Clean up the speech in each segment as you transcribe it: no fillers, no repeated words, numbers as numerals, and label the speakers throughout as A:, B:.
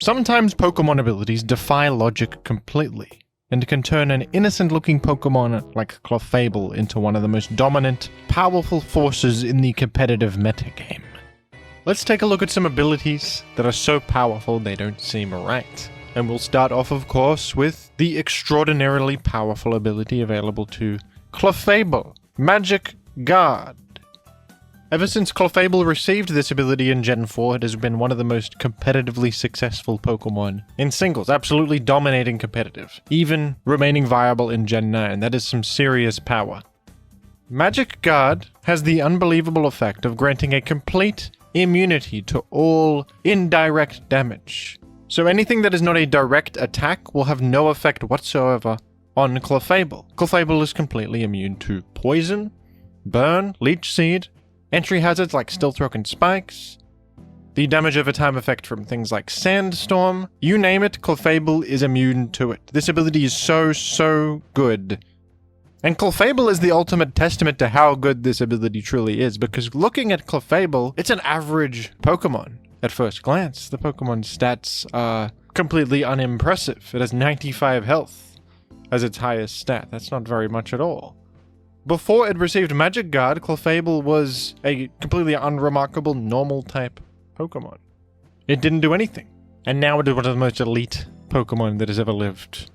A: Sometimes Pokemon abilities defy logic completely, and can turn an innocent-looking Pokemon like Clefable into one of the most dominant, powerful forces in the competitive metagame. Let's take a look at some abilities that are so powerful they don't seem right. And we'll start off, of course, with the extraordinarily powerful ability available to Clefable, Magic Guard. Ever since Clefable received this ability in Gen 4, it has been one of the most competitively successful Pokemon in singles, absolutely dominating competitive, even remaining viable in Gen 9. That is some serious power. Magic Guard has the unbelievable effect of granting a complete immunity to all indirect damage. So anything that is not a direct attack will have no effect whatsoever on Clefable. Clefable is completely immune to poison, burn, leech seed, entry hazards like Stealth Rock and Spikes, the damage over time effect from things like Sandstorm, you name it, Clefable is immune to it. This ability is so good. And Clefable is the ultimate testament to how good this ability truly is, because looking at Clefable, it's an average Pokemon at first glance. The Pokemon stats are completely unimpressive. It has 95 health as its highest stat. That's not very much at all. Before it received Magic Guard, Clefable was a completely unremarkable normal type Pokemon. It didn't do anything. And now it is one of the most elite Pokemon that has ever lived.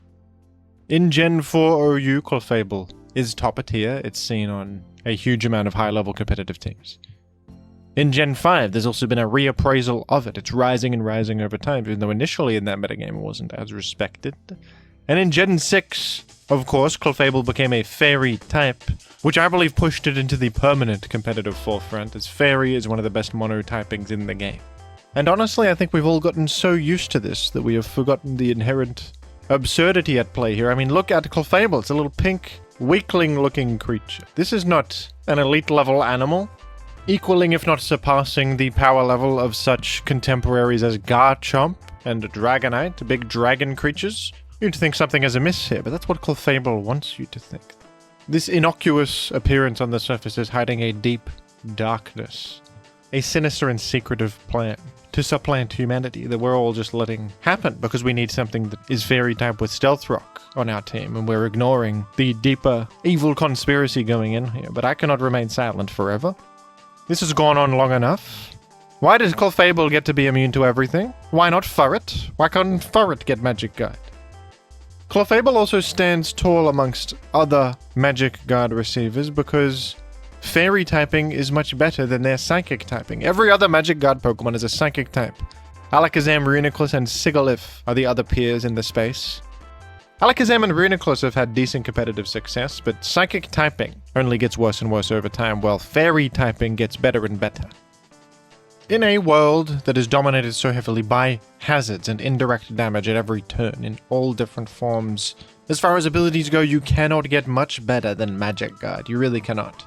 A: In Gen 4 OU, Clefable is top tier. It's seen on a huge amount of high-level competitive teams. In Gen 5, there's also been a reappraisal of it. It's rising and rising over time, even though initially in that metagame it wasn't as respected. And in Gen 6, of course, Clefable became a Fairy type, which I believe pushed it into the permanent competitive forefront, as Fairy is one of the best monotypings in the game. And honestly, I think we've all gotten so used to this that we have forgotten the inherent absurdity at play here. I mean, look at Clefable. It's a little pink, weakling-looking creature. This is not an elite-level animal, equaling if not surpassing the power level of such contemporaries as Garchomp and Dragonite, big dragon creatures. You'd think something is amiss here, but that's what Clefable wants you to think. This innocuous appearance on the surface is hiding a deep darkness, a sinister and secretive plan to supplant humanity that we're all just letting happen because we need something that is Fairy type with Stealth Rock on our team, and we're ignoring the deeper evil conspiracy going in here. But I cannot remain silent forever. This has gone on long enough. Why does Clefable get to be immune to everything? Why not Furret? Why can't Furret get Magic Guard? Clefable also stands tall amongst other Magic Guard receivers because Fairy typing is much better than their Psychic typing. Every other Magic Guard Pokemon is a Psychic type. Alakazam, Reuniclus, and Sigilyph are the other peers in the space. Alakazam and Reuniclus have had decent competitive success, but Psychic typing only gets worse and worse over time, while Fairy typing gets better and better. In a world that is dominated so heavily by hazards and indirect damage at every turn in all different forms, as far as abilities go, you cannot get much better than Magic Guard. You really cannot.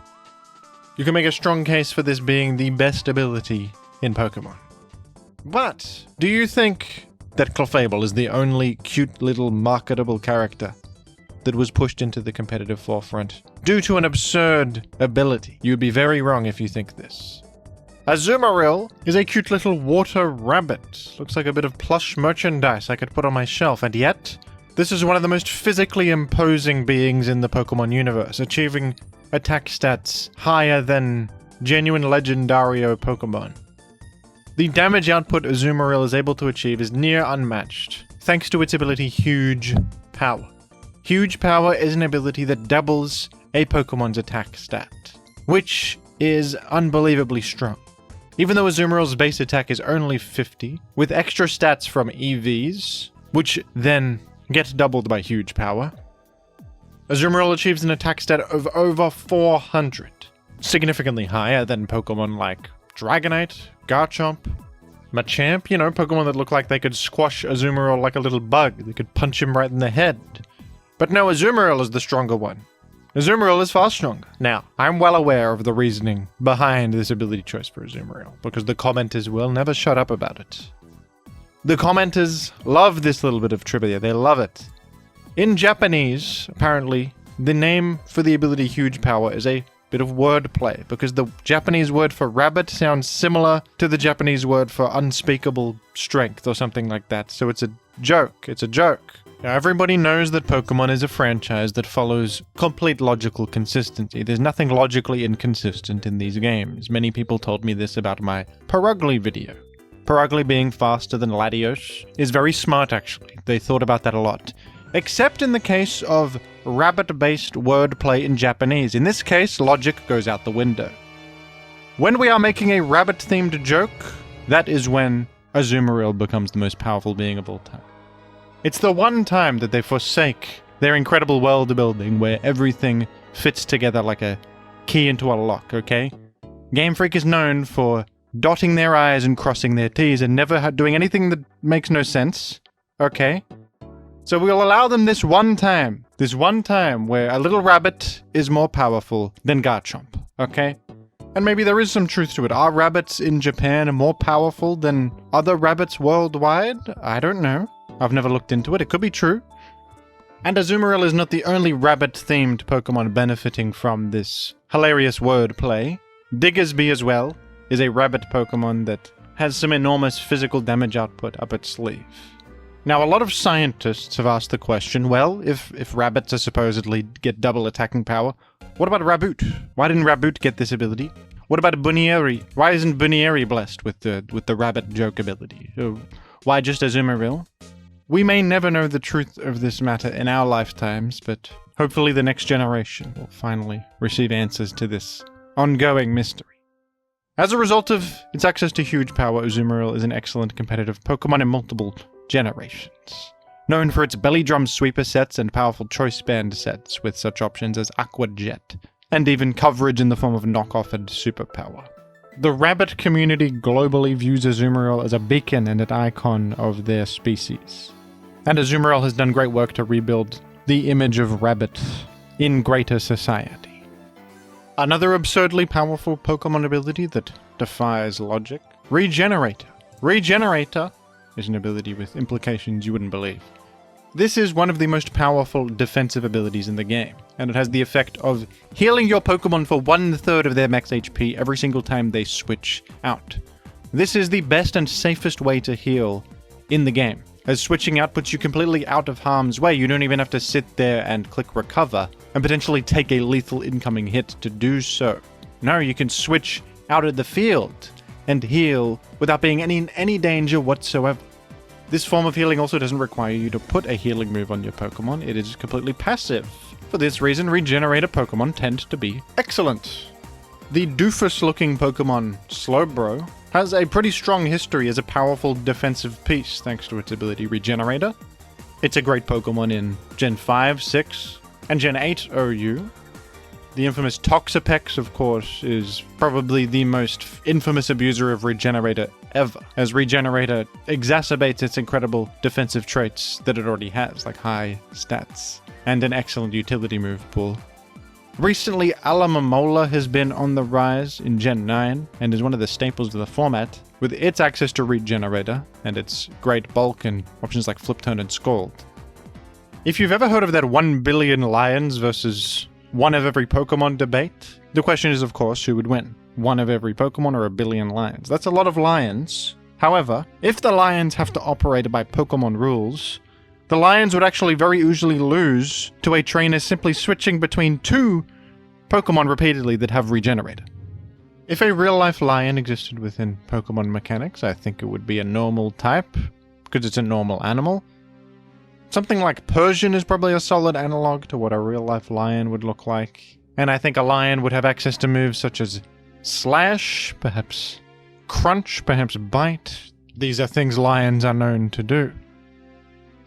A: You can make a strong case for this being the best ability in Pokemon. But do you think that Clefable is the only cute little marketable character that was pushed into the competitive forefront due to an absurd ability? You'd be very wrong if you think this. Azumarill is a cute little water rabbit. Looks like a bit of plush merchandise I could put on my shelf, and yet this is one of the most physically imposing beings in the Pokemon universe, achieving attack stats higher than genuine Legendario Pokemon. The damage output Azumarill is able to achieve is near unmatched, thanks to its ability Huge Power. Huge Power is an ability that doubles a Pokemon's attack stat, which is unbelievably strong. Even though Azumarill's base attack is only 50, with extra stats from EVs, which then get doubled by Huge Power, Azumarill achieves an attack stat of over 400, significantly higher than Pokemon like Dragonite, Garchomp, Machamp, you know, Pokemon that look like they could squash Azumarill like a little bug. They could punch him right in the head. But no, Azumarill is the stronger one. Azumarill is far stronger. Now, I'm well aware of the reasoning behind this ability choice for Azumarill, because the commenters will never shut up about it. The commenters love this little bit of trivia. They love it. In Japanese, apparently, the name for the ability Huge Power is a bit of wordplay, because the Japanese word for rabbit sounds similar to the Japanese word for unspeakable strength or something like that. So it's a joke. It's a joke. Now, everybody knows that Pokemon is a franchise that follows complete logical consistency. There's nothing logically inconsistent in these games. Many people told me this about my Perugly video. Perugly being faster than Latios is very smart, actually. They thought about that a lot. Except in the case of rabbit-based wordplay in Japanese. In this case, logic goes out the window. When we are making a rabbit-themed joke, that is when Azumarill becomes the most powerful being of all time. It's the one time that they forsake their incredible world building where everything fits together like a key into a lock, okay? Game Freak is known for dotting their I's and crossing their T's and never doing anything that makes no sense, okay? So we'll allow them this one time where a little rabbit is more powerful than Garchomp, okay? And maybe there is some truth to it. Are rabbits in Japan more powerful than other rabbits worldwide? I don't know. I've never looked into it. It could be true. And Azumarill is not the only rabbit-themed Pokemon benefiting from this hilarious wordplay. Diggersby as well is a rabbit Pokemon that has some enormous physical damage output up its sleeve. Now, a lot of scientists have asked the question, well, if rabbits are supposedly get double attacking power, what about Raboot? Why didn't Raboot get this ability? What about Bunnieri? Why isn't Bunnieri blessed with the rabbit joke ability? Why just Azumarill? We may never know the truth of this matter in our lifetimes, but hopefully the next generation will finally receive answers to this ongoing mystery. As a result of its access to huge power, Azumarill is an excellent competitive Pokemon in multiple generations. Known for its belly drum sweeper sets and powerful choice band sets with such options as Aqua Jet, and even coverage in the form of knockoff and superpower. The rabbit community globally views Azumarill as a beacon and an icon of their species. And Azumarill has done great work to rebuild the image of rabbit in greater society. Another absurdly powerful Pokemon ability that defies logic, Regenerator. Regenerator is an ability with implications you wouldn't believe. This is one of the most powerful defensive abilities in the game, and it has the effect of healing your Pokemon for 1/3 of their max HP every single time they switch out. This is the best and safest way to heal in the game, as switching out puts you completely out of harm's way. You don't even have to sit there and click recover and potentially take a lethal incoming hit to do so. No, you can switch out of the field and heal without being in any danger whatsoever. This form of healing also doesn't require you to put a healing move on your Pokemon. It is completely passive. For this reason, Regenerator Pokemon tend to be excellent. The doofus-looking Pokemon Slowbro has a pretty strong history as a powerful defensive piece thanks to its ability Regenerator. It's a great Pokemon in Gen 5, 6, and Gen 8 OU. The infamous Toxapex, of course, is probably the most infamous abuser of Regenerator ever, as Regenerator exacerbates its incredible defensive traits that it already has, like high stats, and an excellent utility move pool. Recently, Alomomola has been on the rise in Gen 9, and is one of the staples of the format, with its access to Regenerator, and its great bulk and options like Flip Turn and Scald. If you've ever heard of that 1 billion lions versus one of every Pokemon debate, the question is, of course, who would win? One of every Pokemon or 1 billion lions? That's a lot of lions. However, if the lions have to operate by Pokemon rules, the lions would actually very easily lose to a trainer simply switching between 2 Pokemon repeatedly that have Regenerator. If a real-life lion existed within Pokemon mechanics, I think it would be a normal type, because it's a normal animal. Something like Persian is probably a solid analog to what a real-life lion would look like. And I think a lion would have access to moves such as Slash, perhaps Crunch, perhaps Bite. These are things lions are known to do.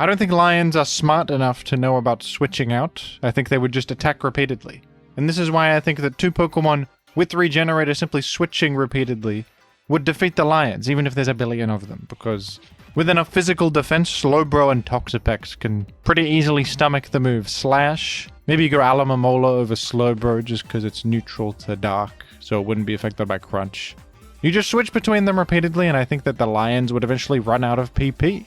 A: I don't think lions are smart enough to know about switching out. I think they would just attack repeatedly. And this is why I think that 2 Pokemon with Regenerator simply switching repeatedly would defeat the lions, even if there's 1 billion of them, because with enough physical defense, Slowbro and Toxapex can pretty easily stomach the move Slash. Maybe you go Alomomola over Slowbro just because it's neutral to Dark, so it wouldn't be affected by Crunch. You just switch between them repeatedly, and I think that the lions would eventually run out of PP.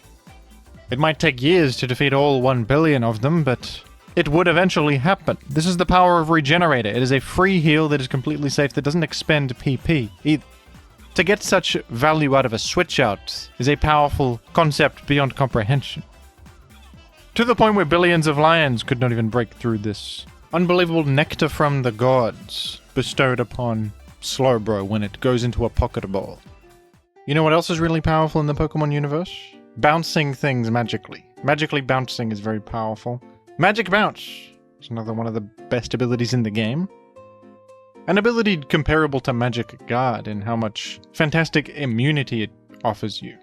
A: It might take years to defeat all 1 billion of them, but it would eventually happen. This is the power of Regenerator. It is a free heal that is completely safe, that doesn't expend PP either. To get such value out of a switch out is a powerful concept beyond comprehension. To the point where billions of lions could not even break through this unbelievable nectar from the gods bestowed upon Slowbro when it goes into a pocket ball. You know what else is really powerful in the Pokemon universe? Bouncing things magically. Magically bouncing is very powerful. Magic Bounce is another one of the best abilities in the game. An ability comparable to Magic Guard in how much fantastic immunity it offers you.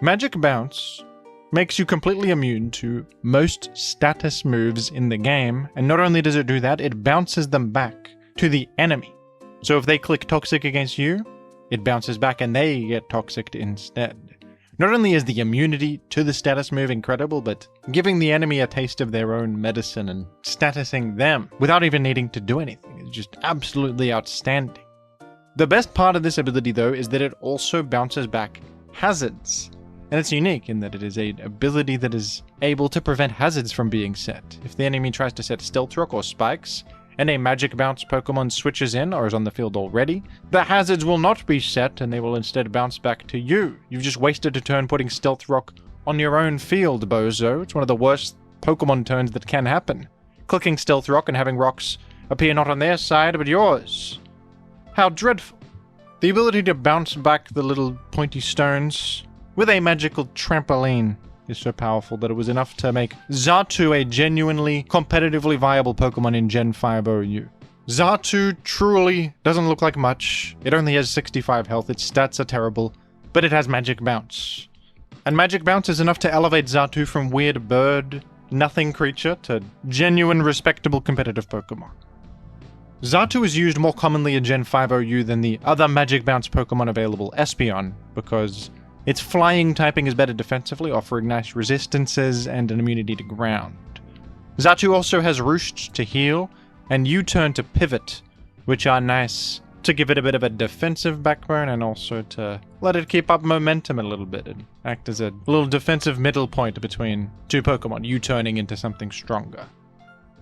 A: Magic Bounce makes you completely immune to most status moves in the game, and not only does it do that, it bounces them back to the enemy. So if they click Toxic against you, it bounces back and they get Toxic instead. Not only is the immunity to the status move incredible, but giving the enemy a taste of their own medicine and statusing them without even needing to do anything is just absolutely outstanding. The best part of this ability though is that it also bounces back hazards. And it's unique in that it is an ability that is able to prevent hazards from being set. If the enemy tries to set Stealth Rock or Spikes, and a Magic Bounce Pokemon switches in or is on the field already, the hazards will not be set and they will instead bounce back to you. You've just wasted a turn putting Stealth Rock on your own field, bozo. It's one of the worst Pokemon turns that can happen. Clicking Stealth Rock and having rocks appear not on their side but yours. How dreadful. The ability to bounce back the little pointy stones with a magical trampoline is so powerful that it was enough to make Xatu a genuinely competitively viable Pokemon in Gen 5 OU. Xatu truly doesn't look like much. It only has 65 health, its stats are terrible, but it has Magic Bounce. And Magic Bounce is enough to elevate Xatu from weird bird, nothing creature to genuine respectable competitive Pokemon. Xatu is used more commonly in Gen 5 OU than the other Magic Bounce Pokemon available, Espeon, because its flying typing is better defensively, offering nice resistances and an immunity to ground. Xatu also has Roost to heal, and U-turn to pivot, which are nice to give it a bit of a defensive backbone and also to let it keep up momentum a little bit and act as a little defensive middle point between two Pokemon, U-turning into something stronger.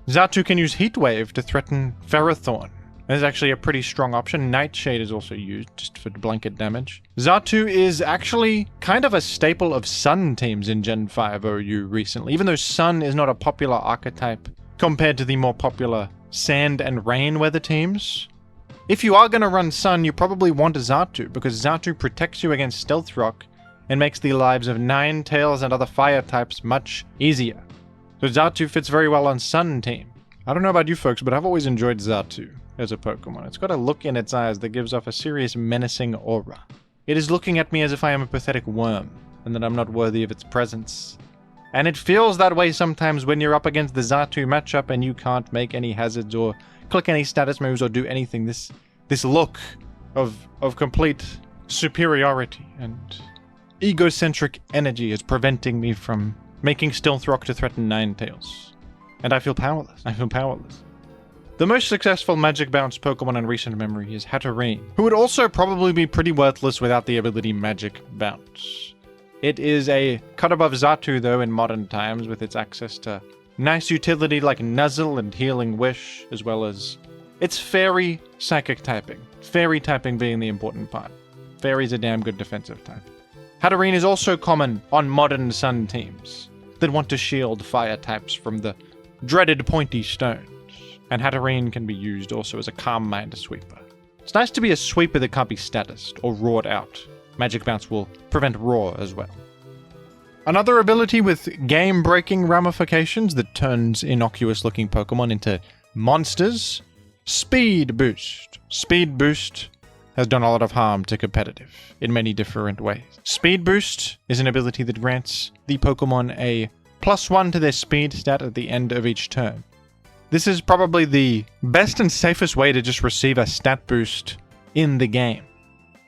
A: Xatu can use Heat Wave to threaten Ferrothorn. It's actually a pretty strong option. Nightshade is also used just for blanket damage. Xatu is actually kind of a staple of Sun teams in Gen 5 OU recently, even though Sun is not a popular archetype compared to the more popular Sand and Rain weather teams. If you are going to run Sun, you probably want Xatu, because Xatu protects you against Stealth Rock and makes the lives of Ninetales and other fire types much easier. So Xatu fits very well on Sun team. I don't know about you folks, but I've always enjoyed Xatu as a Pokemon. It's got a look in its eyes that gives off a serious menacing aura. It is looking at me as if I am a pathetic worm, and that I'm not worthy of its presence. And it feels that way sometimes when you're up against the Xatu matchup and you can't make any hazards or click any status moves or do anything. This look of complete superiority and egocentric energy is preventing me from making Stealth Rock to threaten Ninetales. And I feel powerless. I feel powerless. The most successful Magic Bounce Pokemon in recent memory is Hatterene, who would also probably be pretty worthless without the ability Magic Bounce. It is a cut above Xatu though in modern times, with its access to nice utility like Nuzzle and Healing Wish, as well as its Fairy Psychic typing. Fairy typing being the important part. Fairy's a damn good defensive type. Hatterene is also common on modern Sun teams that want to shield fire types from the dreaded pointy stones. And Hatterene can be used also as a Calm Mind sweeper. It's nice to be a sweeper that can't be statused or roared out. Magic Bounce will prevent roar as well. Another ability with game-breaking ramifications that turns innocuous-looking Pokemon into monsters, Speed Boost. Speed Boost has done a lot of harm to competitive in many different ways. Speed Boost is an ability that grants the Pokemon a +1 to their speed stat at the end of each turn. This is probably the best and safest way to just receive a stat boost in the game.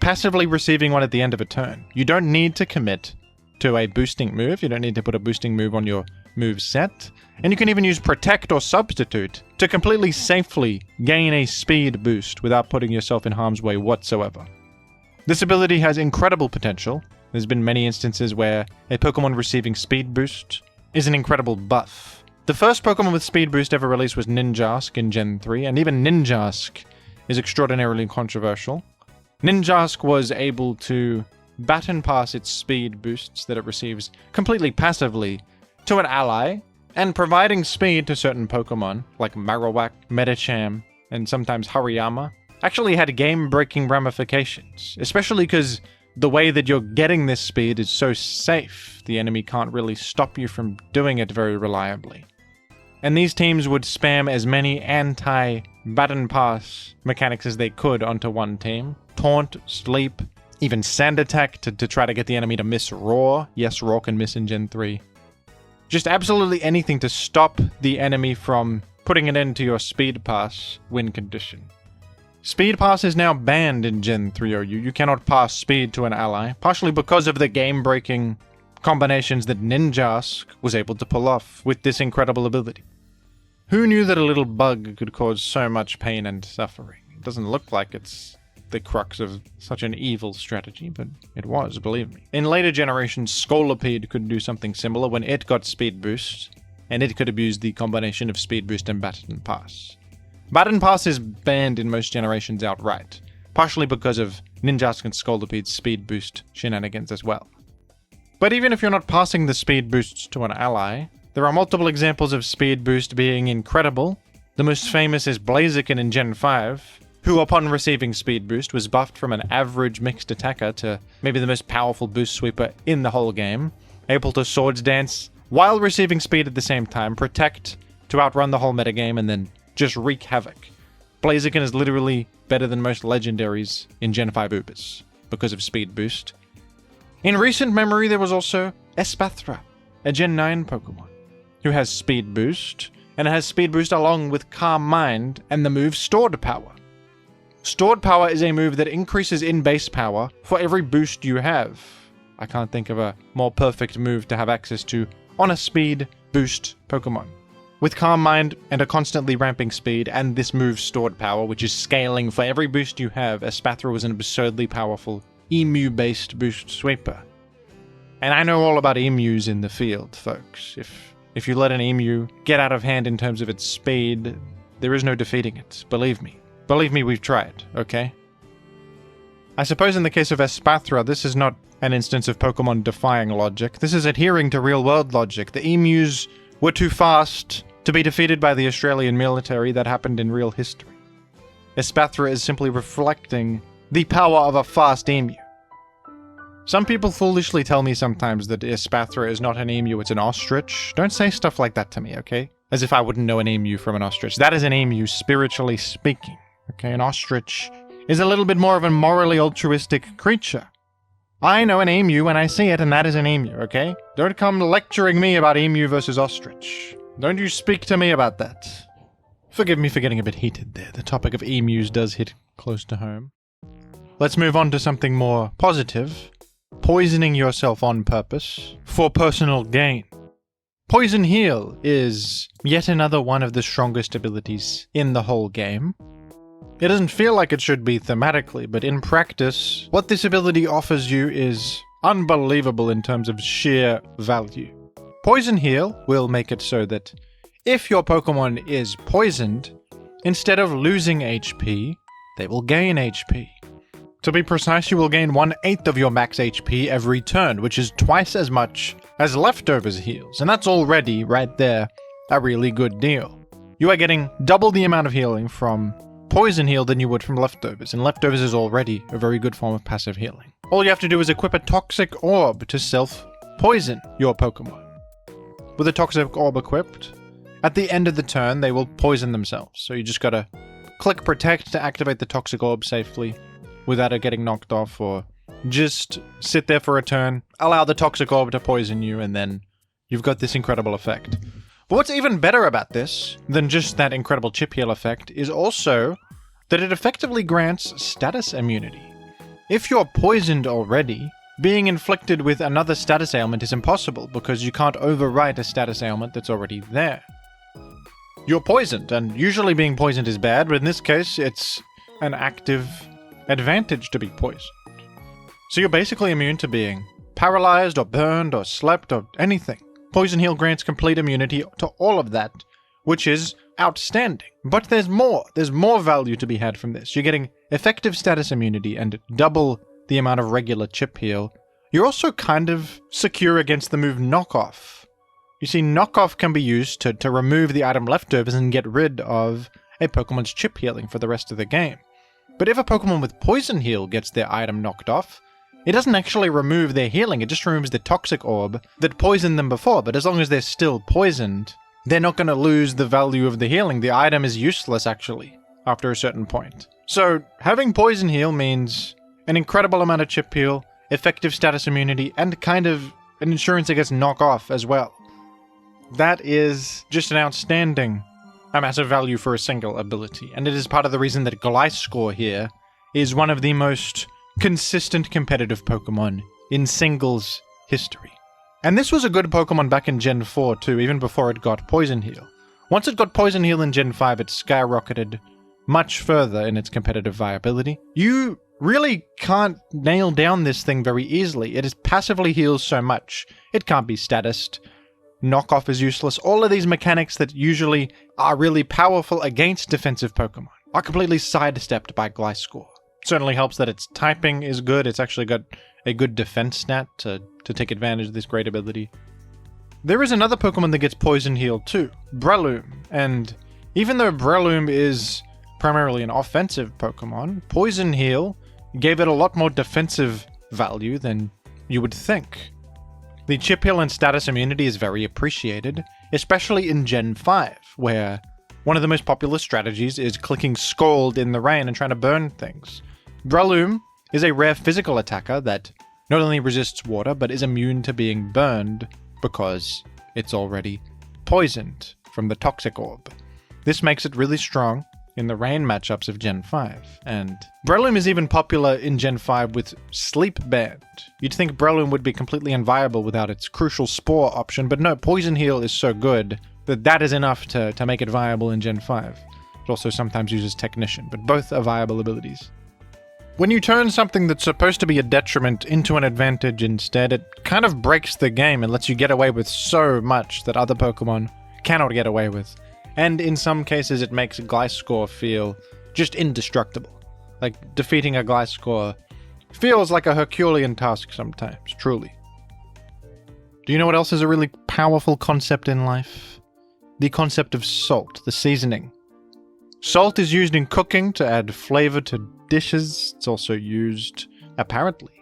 A: Passively receiving one at the end of a turn. You don't need to commit to a boosting move. You don't need to put a boosting move on your move set. And you can even use Protect or Substitute to completely safely gain a speed boost without putting yourself in harm's way whatsoever. This ability has incredible potential. There's been many instances where a Pokemon receiving speed boost is an incredible buff. The first Pokemon with Speed Boost ever released was Ninjask in Gen 3, and even Ninjask is extraordinarily controversial. Ninjask was able to baton pass its speed boosts that it receives completely passively to an ally, and providing speed to certain Pokemon, like Marowak, Medicham, and sometimes Hariyama, actually had game-breaking ramifications, especially because the way that you're getting this speed is so safe, the enemy can't really stop you from doing it very reliably. And these teams would spam as many anti-baton pass mechanics as they could onto one team. Taunt, Sleep, even Sand Attack to try to get the enemy to miss Roar. Yes, Roar can miss in Gen 3. Just absolutely anything to stop the enemy from putting an end to your Speed Pass win condition. Speed Pass is now banned in Gen 3 OU. You cannot pass speed to an ally, partially because of the game-breaking combinations that Ninjask was able to pull off with this incredible ability. Who knew that a little bug could cause so much pain and suffering? It doesn't look like it's the crux of such an evil strategy, but it was, believe me. In later generations, Scolipede could do something similar when it got Speed Boost, and it could abuse the combination of Speed Boost and Baton Pass. Baton Pass is banned in most generations outright, partially because of Ninjask and Scolipede's Speed Boost shenanigans as well. But even if you're not passing the Speed Boosts to an ally, there are multiple examples of Speed Boost being incredible. The most famous is Blaziken in Gen 5, who upon receiving Speed Boost was buffed from an average mixed attacker to maybe the most powerful boost sweeper in the whole game, able to Swords Dance while receiving speed at the same time, protect to outrun the whole metagame, and then just wreak havoc. Blaziken is literally better than most legendaries in Gen 5 Ubers because of Speed Boost. In recent memory, there was also Espathra, a Gen 9 Pokemon, who has Speed Boost, and it has Speed Boost along with Calm Mind and the move Stored Power. Stored Power is a move that increases in base power for every boost you have. I can't think of a more perfect move to have access to on a Speed Boost Pokemon. With Calm Mind and a constantly ramping speed, and this move Stored Power, which is scaling for every boost you have, Espathra was an absurdly powerful Emu-based boost sweeper. And I know all about emus in the field, folks. If you let an emu get out of hand in terms of its speed, there is no defeating it. Believe me. Believe me, we've tried, okay? I suppose in the case of Espathra, this is not an instance of Pokemon defying logic. This is adhering to real-world logic. The emus were too fast to be defeated by the Australian military. That happened in real history. Espathra is simply reflecting the power of a fast emu. Some people foolishly tell me sometimes that Espathra is not an emu, it's an ostrich. Don't say stuff like that to me, okay? As if I wouldn't know an emu from an ostrich. That is an emu, spiritually speaking. Okay, an ostrich is a little bit more of a morally altruistic creature. I know an emu when I see it, and that is an emu, okay? Don't come lecturing me about emu versus ostrich. Don't you speak to me about that. Forgive me for getting a bit heated there. The topic of emus does hit close to home. Let's move on to something more positive. Poisoning yourself on purpose for personal gain. Poison Heal is yet another one of the strongest abilities in the whole game. It doesn't feel like it should be thematically, but in practice, what this ability offers you is unbelievable in terms of sheer value. Poison Heal will make it so that if your Pokemon is poisoned, instead of losing HP, they will gain HP. To be precise, you will gain 1/8 of your max HP every turn, which is twice as much as Leftovers heals, and that's already, right there, a really good deal. You are getting double the amount of healing from Poison Heal than you would from Leftovers, and Leftovers is already a very good form of passive healing. All you have to do is equip a Toxic Orb to self-poison your Pokemon. With a Toxic Orb equipped, at the end of the turn, they will poison themselves, so you just gotta click Protect to activate the Toxic Orb safely, without it getting knocked off, or just sit there for a turn, allow the Toxic Orb to poison you, and then you've got this incredible effect. But what's even better about this, than just that incredible chip heal effect, is also that it effectively grants status immunity. If you're poisoned already, being inflicted with another status ailment is impossible, because you can't overwrite a status ailment that's already there. You're poisoned, and usually being poisoned is bad, but in this case, it's an active advantage to be poisoned. So you're basically immune to being paralyzed or burned or slept or anything. Poison Heal grants complete immunity to all of that, which is outstanding. But there's more. There's more value to be had from this. You're getting effective status immunity and double the amount of regular chip heal. You're also kind of secure against the move Knockoff. You see, Knockoff can be used to remove the item leftovers and get rid of a Pokemon's chip healing for the rest of the game. But if a Pokemon with Poison Heal gets their item knocked off, it doesn't actually remove their healing, it just removes the Toxic Orb that poisoned them before, but as long as they're still poisoned, they're not going to lose the value of the healing. The item is useless, actually, after a certain point. So, having Poison Heal means an incredible amount of chip heal, effective status immunity, and kind of an insurance against knockoff as well. That is just an outstanding, a massive value for a single ability, and it is part of the reason that Gliscor here is one of the most consistent competitive Pokemon in singles history. And this was a good Pokemon back in Gen 4 too, even before it got Poison Heal. Once it got Poison Heal in Gen 5, it skyrocketed much further in its competitive viability. You really can't nail down this thing very easily. It is passively heals so much. It can't be statused. Knockoff is useless. All of these mechanics that usually are really powerful against defensive Pokemon are completely sidestepped by Gliscor. Certainly helps that its typing is good. It's actually got a good defense stat to take advantage of this great ability. There is another Pokemon that gets Poison Heal too, Breloom. And even though Breloom is primarily an offensive Pokemon, Poison Heal gave it a lot more defensive value than you would think. The chip heal and status immunity is very appreciated, especially in Gen 5, where one of the most popular strategies is clicking Scald in the rain and trying to burn things. Breloom is a rare physical attacker that not only resists water, but is immune to being burned because it's already poisoned from the Toxic Orb. This makes it really strong in the rain matchups of Gen 5, and Breloom is even popular in Gen 5 with Sleep Band. You'd think Breloom would be completely inviable without its crucial Spore option, but no, Poison Heal is so good that is enough to make it viable in Gen 5. It also sometimes uses Technician, but both are viable abilities. When you turn something that's supposed to be a detriment into an advantage instead, it kind of breaks the game and lets you get away with so much that other Pokemon cannot get away with. And in some cases it makes Gliscor feel just indestructible. Like, defeating a Gliscor feels like a Herculean task sometimes, truly. Do you know what else is a really powerful concept in life? The concept of salt, the seasoning. Salt is used in cooking to add flavor to dishes. It's also used, apparently,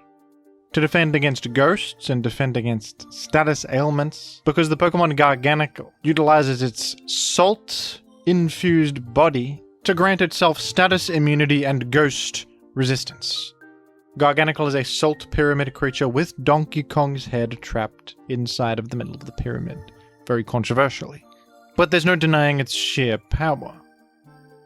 A: to defend against ghosts and defend against status ailments, because the Pokemon Garganacl utilizes its salt-infused body to grant itself status immunity and ghost resistance. Garganacl is a salt pyramid creature with Donkey Kong's head trapped inside of the middle of the pyramid, very controversially. But there's no denying its sheer power.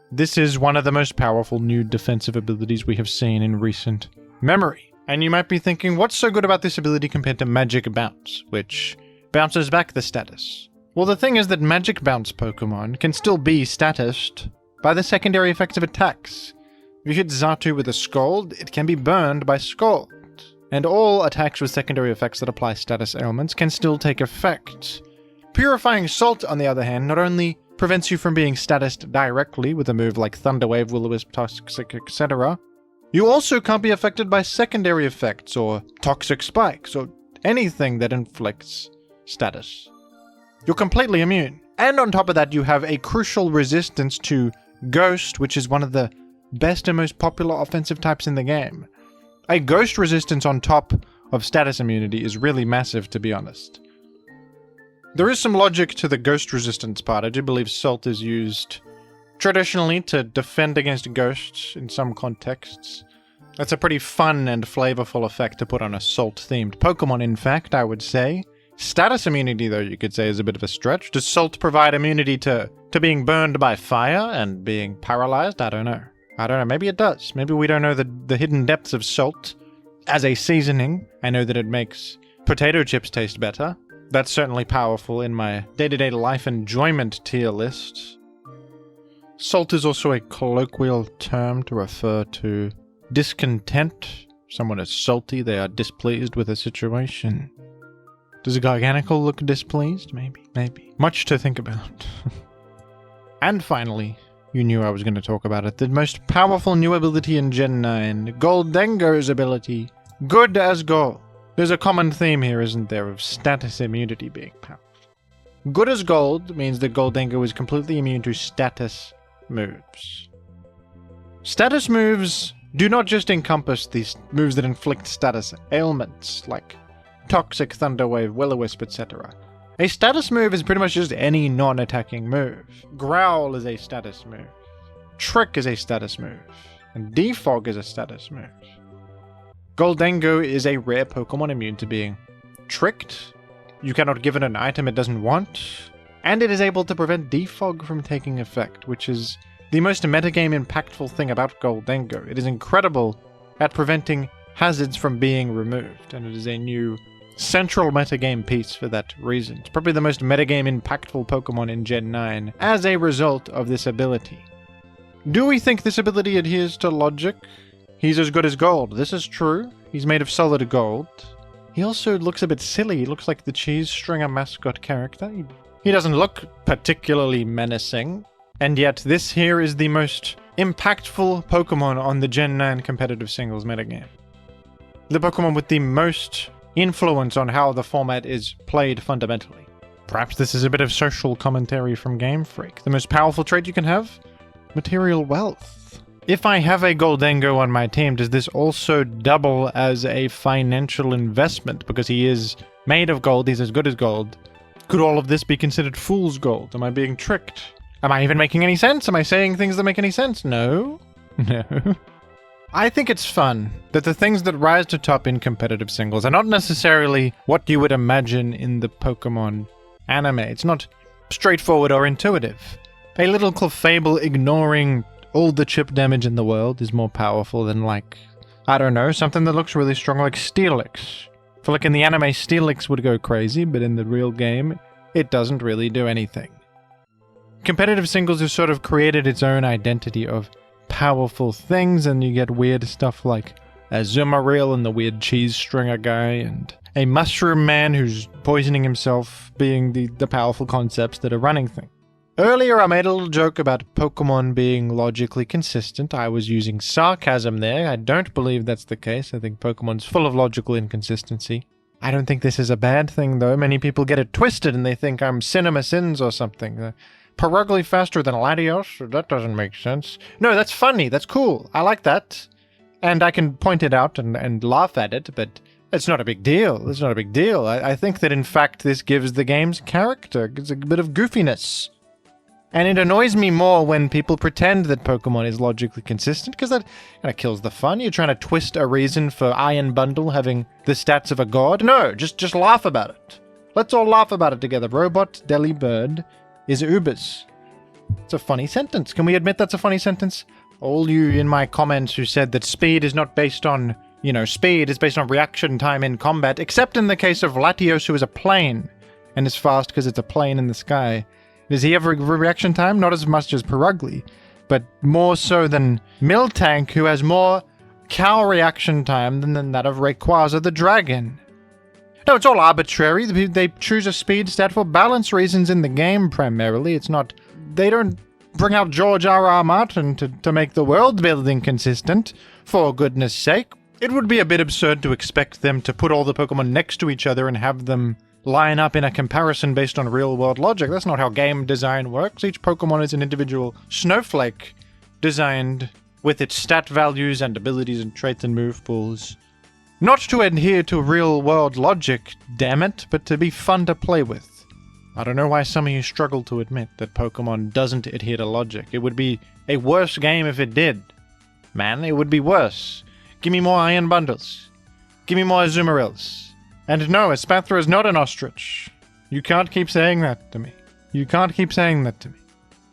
A: This is one of the most powerful new defensive abilities we have seen in recent memory. And you might be thinking, what's so good about this ability compared to Magic Bounce, which bounces back the status? Well, the thing is that Magic Bounce Pokemon can still be statused by the secondary effects of attacks. If you hit Xatu with a Scald, it can be burned by Scald. And all attacks with secondary effects that apply status ailments can still take effect. Purifying Salt, on the other hand, not only prevents you from being statused directly with a move like Thunder Wave, Will-O-Wisp, Toxic, etc., you also can't be affected by secondary effects or toxic spikes or anything that inflicts status. You're completely immune. And on top of that, you have a crucial resistance to Ghost, which is one of the best and most popular offensive types in the game. A Ghost resistance on top of status immunity is really massive, to be honest. There is some logic to the Ghost resistance part. I do believe Salt is used traditionally to defend against ghosts in some contexts. That's a pretty fun and flavorful effect to put on a Salt-themed Pokemon, in fact, I would say. Status immunity, though, you could say is a bit of a stretch. Does Salt provide immunity to being burned by fire and being paralyzed? I don't know. Maybe it does. Maybe we don't know the hidden depths of Salt. As a seasoning, I know that it makes potato chips taste better. That's certainly powerful in my day-to-day life enjoyment tier list. Salt is also a colloquial term to refer to discontent. Someone is salty, they are displeased with a situation. Does Garganical look displeased? Maybe. Much to think about. And finally, you knew I was going to talk about it, the most powerful new ability in Gen 9, Goldengo's ability, Good as Gold. There's a common theme here, isn't there, of status immunity being powerful. Good as Gold means that Goldengo is completely immune to status moves. Status moves do not just encompass these moves that inflict status ailments, like Toxic, Thunderwave, Will-O-Wisp, etc. A status move is pretty much just any non-attacking move. Growl is a status move. Trick is a status move. And Defog is a status move. Goldengo is a rare Pokemon immune to being tricked. You cannot give it an item it doesn't want. And it is able to prevent Defog from taking effect, which is the most metagame impactful thing about Goldengo. It is incredible at preventing hazards from being removed, and it is a new central metagame piece for that reason. It's probably the most metagame impactful Pokemon in Gen 9 as a result of this ability. Do we think this ability adheres to logic? He's as good as gold. This is true. He's made of solid gold. He also looks a bit silly. He looks like the Cheese Stringer mascot character. He doesn't look particularly menacing. And yet this here is the most impactful Pokemon on the Gen 9 competitive singles metagame. The Pokemon with the most influence on how the format is played fundamentally. Perhaps this is a bit of social commentary from Game Freak. The most powerful trait you can have? Material wealth. If I have a Goldengo on my team, does this also double as a financial investment? Because he is made of gold, he's as good as gold. Could all of this be considered fool's gold? Am I being tricked? Am I even making any sense? Am I saying things that make any sense? No. No. I think it's fun that the things that rise to top in competitive singles are not necessarily what you would imagine in the Pokemon anime. It's not straightforward or intuitive. A little Clefable ignoring all the chip damage in the world is more powerful than, like, I don't know, something that looks really strong like Steelix. I feel like in the anime Steelix would go crazy, but in the real game, it doesn't really do anything. Competitive singles have sort of created its own identity of powerful things, and you get weird stuff like Azumarill and the weird cheese stringer guy, and a mushroom man who's poisoning himself being the powerful concepts that are running things. Earlier I made a little joke about Pokemon being logically consistent. I was using sarcasm there. I don't believe that's the case. I think Pokemon's full of logical inconsistency. I don't think this is a bad thing, though. Many people get it twisted and they think I'm Cinema Sins or something. Perugly faster than Latios? That doesn't make sense. No, that's funny. That's cool. I like that. And I can point it out and laugh at it, but it's not a big deal. It's not a big deal. I think that, in fact, this gives the game's character. It's a bit of goofiness. And it annoys me more when people pretend that Pokemon is logically consistent, because that kind of kills the fun. You're trying to twist a reason for Iron Bundle having the stats of a god. No, just laugh about it. Let's all laugh about it together. Robot Delibird is Ubers. It's a funny sentence. Can we admit that's a funny sentence? All you in my comments who said that speed is not based on, speed is based on reaction time in combat, except in the case of Latios, who is a plane, and is fast because it's a plane in the sky. Does he have a reaction time? Not as much as Perugly, but more so than Miltank, who has more cow reaction time than that of Rayquaza the dragon. No, it's all arbitrary. They choose a speed stat for balance reasons in the game, primarily. It's not... They don't bring out George R.R. Martin to make the world building consistent, for goodness sake. It would be a bit absurd to expect them to put all the Pokemon next to each other and have them line up in a comparison based on real-world logic. That's not how game design works. Each Pokemon is an individual snowflake designed with its stat values and abilities and traits and move pools. Not to adhere to real-world logic, damn it, but to be fun to play with. I don't know why some of you struggle to admit that Pokemon doesn't adhere to logic. It would be a worse game if it did. Man, it would be worse. Give me more Iron Bundles. Give me more Azumarills. And no, Espathra is not an ostrich. You can't keep saying that to me. You can't keep saying that to me.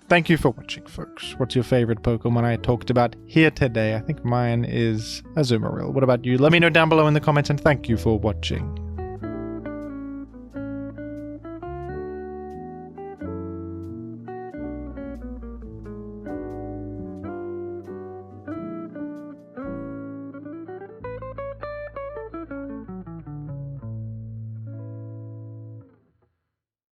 A: Thank you for watching, folks. What's your favorite Pokemon I talked about here today? I think mine is Azumarill. What about you? Let me know down below in the comments, and thank you for watching.